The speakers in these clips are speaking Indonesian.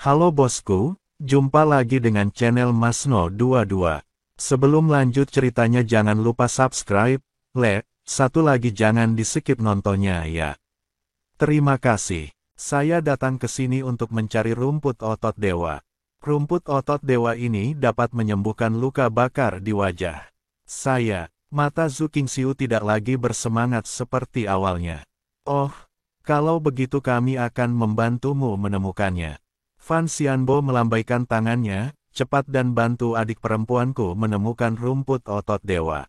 Halo bosku, jumpa lagi dengan channel Masno22. Sebelum lanjut ceritanya jangan lupa subscribe, like, satu lagi jangan di skip nontonnya ya. Terima kasih. Saya datang ke sini untuk mencari rumput otot dewa. Rumput otot dewa ini dapat menyembuhkan luka bakar di wajah. Mata Zhu Qingxiu tidak lagi bersemangat seperti awalnya. Oh, kalau begitu kami akan membantumu menemukannya. Fan Xianbo melambaikan tangannya, cepat dan bantu adik perempuanku menemukan rumput otot dewa.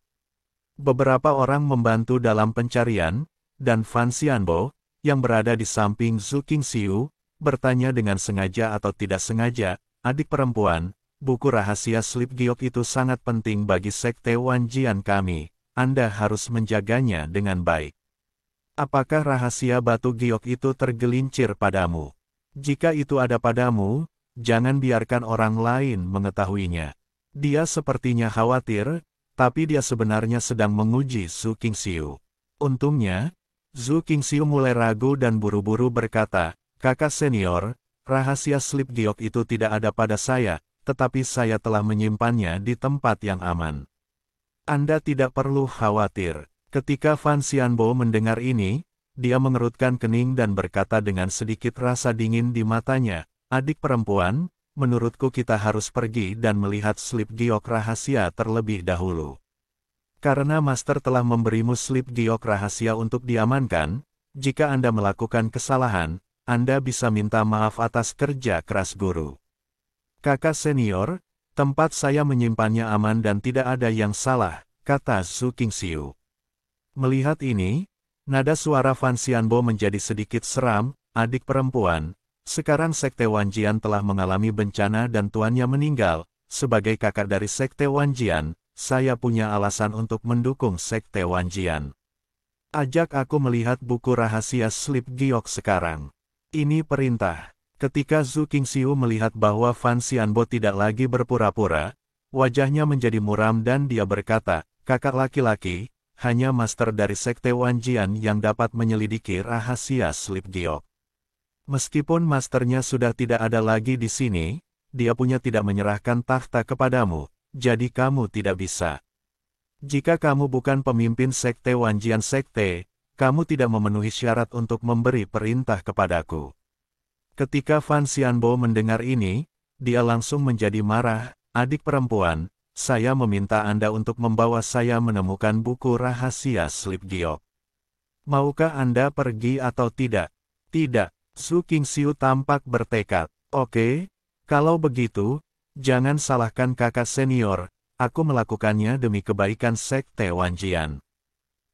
Beberapa orang membantu dalam pencarian, dan Fan Xianbo, yang berada di samping Zhu Qingxiu, bertanya dengan sengaja atau tidak sengaja, adik perempuan, buku rahasia slip giok itu sangat penting bagi sekte Wanjian kami, Anda harus menjaganya dengan baik. Apakah rahasia batu giok itu tergelincir padamu? Jika itu ada padamu, jangan biarkan orang lain mengetahuinya. Dia sepertinya khawatir, tapi dia sebenarnya sedang menguji Zhu Qingxiu. Untungnya, Zhu Qingxiu mulai ragu dan buru-buru berkata, "Kakak senior, rahasia slip giok itu tidak ada pada saya, tetapi saya telah menyimpannya di tempat yang aman. Anda tidak perlu khawatir." Ketika Fan Xianbo mendengar ini, dia mengerutkan kening dan berkata dengan sedikit rasa dingin di matanya, "Adik perempuan, menurutku kita harus pergi dan melihat slip giok rahasia terlebih dahulu. Karena Master telah memberimu slip giok rahasia untuk diamankan, jika Anda melakukan kesalahan, Anda bisa minta maaf atas kerja keras guru. Kakak senior, tempat saya menyimpannya aman dan tidak ada yang salah," kata Zhu Qingxiu. Melihat ini, nada suara Fan Xianbo menjadi sedikit seram, "Adik perempuan, sekarang Sekte Wanjian telah mengalami bencana dan tuannya meninggal. Sebagai kakak dari Sekte Wanjian, saya punya alasan untuk mendukung Sekte Wanjian. Ajak aku melihat buku rahasia slip giok sekarang." Ini perintah. Ketika Zhu Qingxiu melihat bahwa Fan Xianbo tidak lagi berpura-pura, wajahnya menjadi muram dan dia berkata, "Kakak laki-laki, hanya Master dari Sekte Wanjian yang dapat menyelidiki rahasia slip giok. Meskipun Masternya sudah tidak ada lagi di sini, dia punya tidak menyerahkan takhta kepadamu, jadi kamu tidak bisa. Jika kamu bukan pemimpin Sekte Wanjian Sekte, kamu tidak memenuhi syarat untuk memberi perintah kepadaku." Ketika Fan Xianbo mendengar ini, dia langsung menjadi marah, "Adik perempuan, saya meminta Anda untuk membawa saya menemukan buku rahasia slip giok. Maukah Anda pergi atau tidak?" "Tidak." Zhu Qingxiu tampak bertekad. "Oke, kalau begitu, jangan salahkan kakak senior, aku melakukannya demi kebaikan Sekte Wanjian."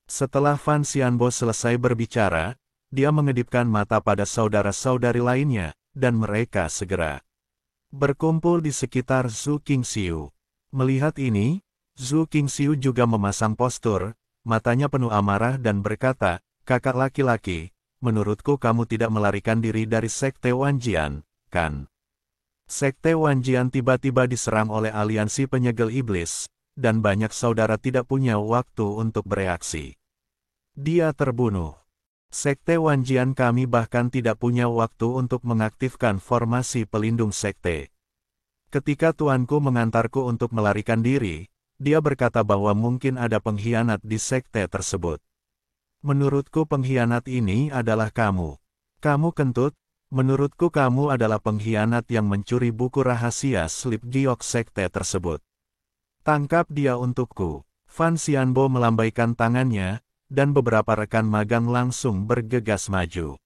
Setelah Fan Xianbo selesai berbicara, dia mengedipkan mata pada saudara-saudari lainnya, dan mereka segera berkumpul di sekitar Zhu Qingxiu. Melihat ini, Zhu Qingxiu juga memasang postur, matanya penuh amarah dan berkata, "Kakak laki-laki, menurutku kamu tidak melarikan diri dari Sekte Wanjian, kan?" Sekte Wanjian tiba-tiba diserang oleh aliansi penyegel iblis, dan banyak saudara tidak punya waktu untuk bereaksi. Dia terbunuh. Sekte Wanjian kami bahkan tidak punya waktu untuk mengaktifkan formasi pelindung sekte. Ketika tuanku mengantarku untuk melarikan diri, dia berkata bahwa mungkin ada pengkhianat di sekte tersebut. Menurutku pengkhianat ini adalah kamu. Kamu kentut, menurutku kamu adalah pengkhianat yang mencuri buku rahasia slip giok sekte tersebut. Tangkap dia untukku." Fan Xianbo melambaikan tangannya, dan beberapa rekan magang langsung bergegas maju.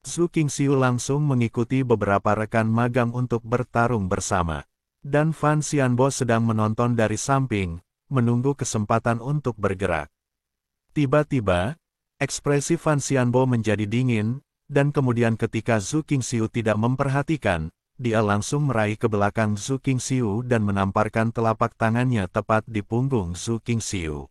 Zhu Qingxiu langsung mengikuti beberapa rekan magang untuk bertarung bersama. Dan Fan Xianbo sedang menonton dari samping, menunggu kesempatan untuk bergerak. Tiba-tiba, ekspresi Fan Xianbo menjadi dingin, dan kemudian ketika Zhu Qingxiu tidak memperhatikan, dia langsung meraih ke belakang Zhu Qingxiu dan menamparkan telapak tangannya tepat di punggung Zhu Qingxiu.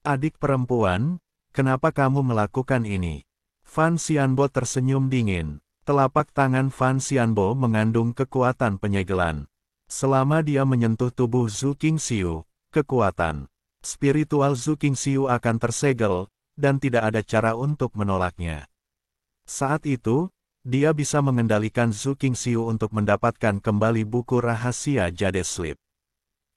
"Adik perempuan, kenapa kamu melakukan ini?" Fan Xianbo tersenyum dingin. Telapak tangan Fan Xianbo mengandung kekuatan penyegelan. Selama dia menyentuh tubuh Zhu Qingxiu, kekuatan spiritual Zhu Qingxiu akan tersegel, dan tidak ada cara untuk menolaknya. Saat itu, Dia bisa mengendalikan Zhu Qingxiu untuk mendapatkan kembali buku rahasia Jade Sleep.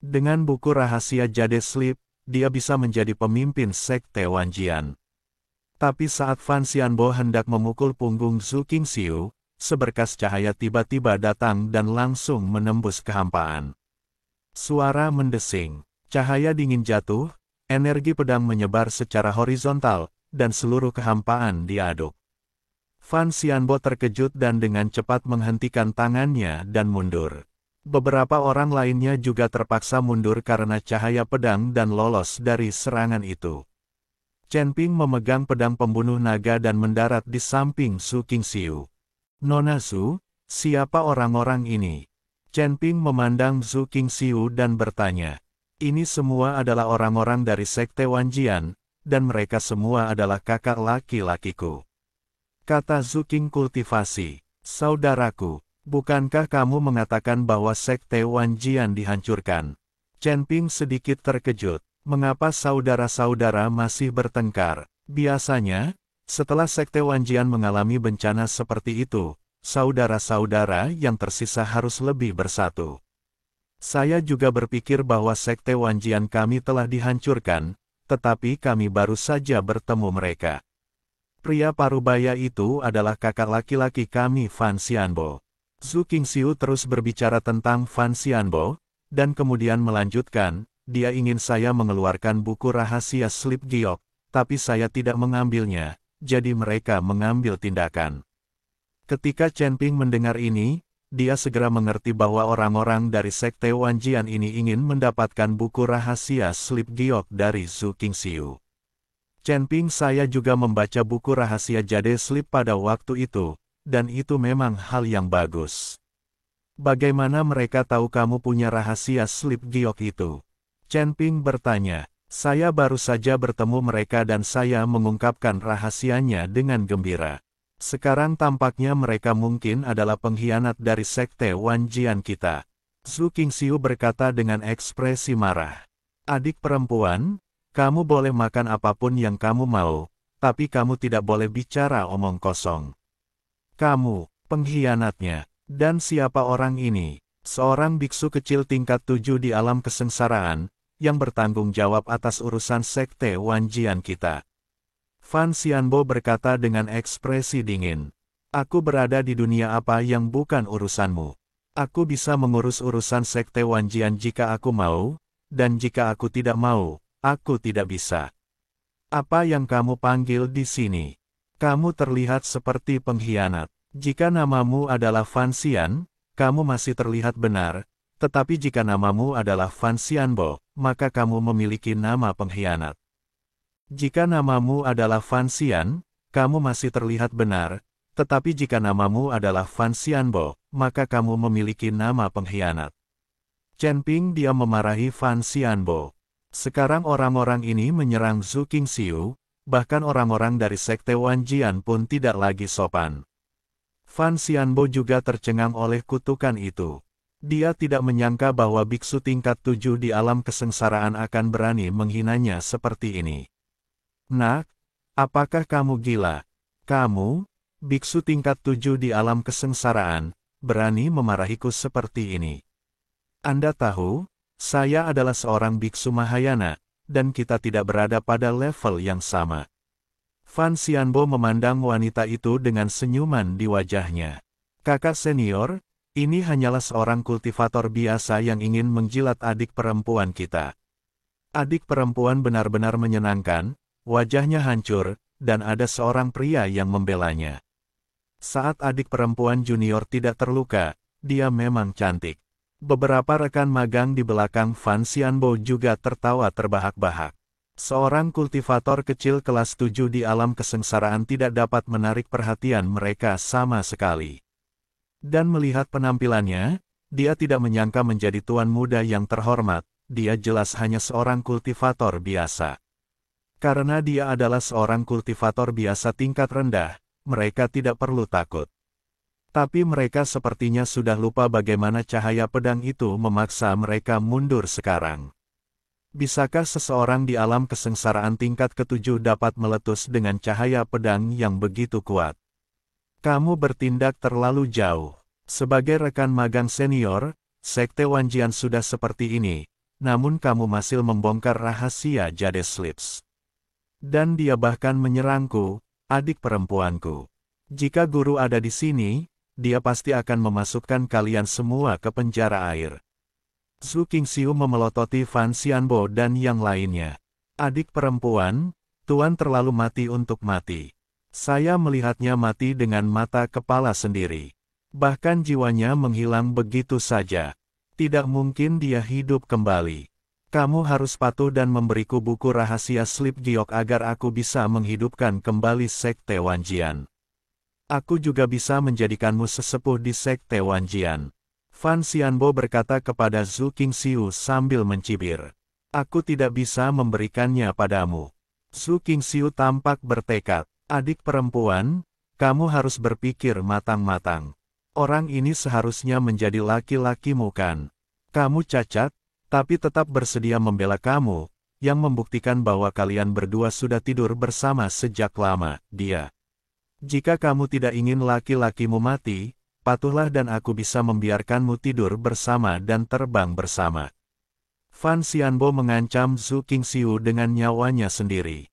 Dengan buku rahasia Jade Sleep, dia bisa menjadi pemimpin sekte Wanjian. Tapi saat Fan Xianbo hendak memukul punggung Zhu Qingxiu, seberkas cahaya tiba-tiba datang dan langsung menembus kehampaan. Suara mendesing, cahaya dingin jatuh, energi pedang menyebar secara horizontal, dan seluruh kehampaan diaduk. Fan Xianbo terkejut dan dengan cepat menghentikan tangannya dan mundur. Beberapa orang lainnya juga terpaksa mundur karena cahaya pedang dan lolos dari serangan itu. Chen Ping memegang pedang pembunuh naga dan mendarat di samping Zhu Qingxiu. "Nona Zhu, siapa orang-orang ini?" Chen Ping memandang Zhu Qingxiu dan bertanya. "Ini semua adalah orang-orang dari sekte Wanjian, dan mereka semua adalah kakak laki-lakiku," kata Zhu Qing kultivasi. "Saudaraku, bukankah kamu mengatakan bahwa sekte Wanjian dihancurkan?" Chen Ping sedikit terkejut. Mengapa saudara-saudara masih bertengkar? Biasanya, setelah sekte Wanjian mengalami bencana seperti itu, saudara-saudara yang tersisa harus lebih bersatu. Saya juga berpikir bahwa sekte Wanjian kami telah dihancurkan, tetapi kami baru saja bertemu mereka. Pria parubaya itu adalah kakak laki-laki kami Fan Xianbo. Zhu Qingxiu terus berbicara tentang Fan Xianbo, dan kemudian melanjutkan, "Dia ingin saya mengeluarkan buku rahasia Sleep Giok, tapi saya tidak mengambilnya, jadi mereka mengambil tindakan." Ketika Chen Ping mendengar ini, dia segera mengerti bahwa orang-orang dari sekte Wanjian ini ingin mendapatkan buku rahasia Sleep Giok dari Zhu Qingxiu. "Chen Ping, saya juga membaca buku rahasia Jade Sleep pada waktu itu, dan itu memang hal yang bagus. Bagaimana mereka tahu kamu punya rahasia Sleep Giok itu?" Chen Ping bertanya. "Saya baru saja bertemu mereka dan saya mengungkapkan rahasianya dengan gembira. Sekarang tampaknya mereka mungkin adalah pengkhianat dari sekte Wanjian kita." Zhu Qingxiu berkata dengan ekspresi marah. "Adik perempuan, kamu boleh makan apapun yang kamu mau, tapi kamu tidak boleh bicara omong kosong. Kamu, pengkhianatnya. Dan siapa orang ini?" "Seorang biksu kecil tingkat 7 di alam kesengsaraan, yang bertanggung jawab atas urusan sekte Wanjian kita." Fan Xianbo berkata dengan ekspresi dingin. "Aku berada di dunia apa yang bukan urusanmu. Aku bisa mengurus urusan sekte Wanjian jika aku mau, dan jika aku tidak mau, aku tidak bisa." "Apa yang kamu panggil di sini? Kamu terlihat seperti pengkhianat. Jika namamu adalah Fan Xian, kamu masih terlihat benar, tetapi jika namamu adalah Fan Xianbo, maka kamu memiliki nama pengkhianat. Jika namamu adalah Fan Xian, kamu masih terlihat benar, tetapi jika namamu adalah Fan Xianbo, maka kamu memiliki nama pengkhianat." Chen Ping diam memarahi Fan Xianbo. Sekarang orang-orang ini menyerang Zhu Qingxiu, bahkan orang-orang dari sekte Wanjian pun tidak lagi sopan. Fan Xianbo juga tercengang oleh kutukan itu. Dia tidak menyangka bahwa biksu tingkat 7 di alam kesengsaraan akan berani menghinanya seperti ini. "Nak, apakah kamu gila? Kamu, biksu tingkat 7 di alam kesengsaraan, berani memarahiku seperti ini? Anda tahu, saya adalah seorang biksu Mahayana, dan kita tidak berada pada level yang sama." Fan Xianbo memandang wanita itu dengan senyuman di wajahnya. "Kakak senior, ini hanyalah seorang kultivator biasa yang ingin menjilat adik perempuan kita." Adik perempuan benar-benar menyenangkan, wajahnya hancur, dan ada seorang pria yang membelanya. Saat adik perempuan junior tidak terluka, dia memang cantik. Beberapa rekan magang di belakang Fan Xianbo juga tertawa terbahak-bahak. Seorang kultivator kecil kelas 7 di alam kesengsaraan tidak dapat menarik perhatian mereka sama sekali. Dan melihat penampilannya, dia tidak menyangka menjadi tuan muda yang terhormat, dia jelas hanya seorang kultivator biasa. Karena dia adalah seorang kultivator biasa tingkat rendah, mereka tidak perlu takut. Tapi mereka sepertinya sudah lupa bagaimana cahaya pedang itu memaksa mereka mundur sekarang. Bisakah seseorang di alam kesengsaraan tingkat ke-7 dapat meletus dengan cahaya pedang yang begitu kuat? Kamu bertindak terlalu jauh. Sebagai rekan magang senior, Sekte Wanjian sudah seperti ini, namun kamu masih membongkar rahasia Jade Slips. Dan dia bahkan menyerangku, adik perempuanku. Jika guru ada di sini, dia pasti akan memasukkan kalian semua ke penjara air. Zhu Qingxiu memelototi Fan Xianbo dan yang lainnya. Adik perempuan, Tuan terlalu mati untuk mati. Saya melihatnya mati dengan mata kepala sendiri. Bahkan jiwanya menghilang begitu saja. Tidak mungkin dia hidup kembali. Kamu harus patuh dan memberiku buku rahasia Slip Giok agar aku bisa menghidupkan kembali Sekte Wanjian. Aku juga bisa menjadikanmu sesepuh di Sekte Wanjian. Fan Xianbo berkata kepada Zhu Qingxiu sambil mencibir. Aku tidak bisa memberikannya padamu. Zhu Qingxiu tampak bertekad. Adik perempuan, kamu harus berpikir matang-matang. Orang ini seharusnya menjadi laki-lakimu kan? Kamu cacat, tapi tetap bersedia membela kamu, yang membuktikan bahwa kalian berdua sudah tidur bersama sejak lama, dia. Jika kamu tidak ingin laki-lakimu mati, patuhlah dan aku bisa membiarkanmu tidur bersama dan terbang bersama. Fan Xianbo mengancam Zhu Qingxiu dengan nyawanya sendiri.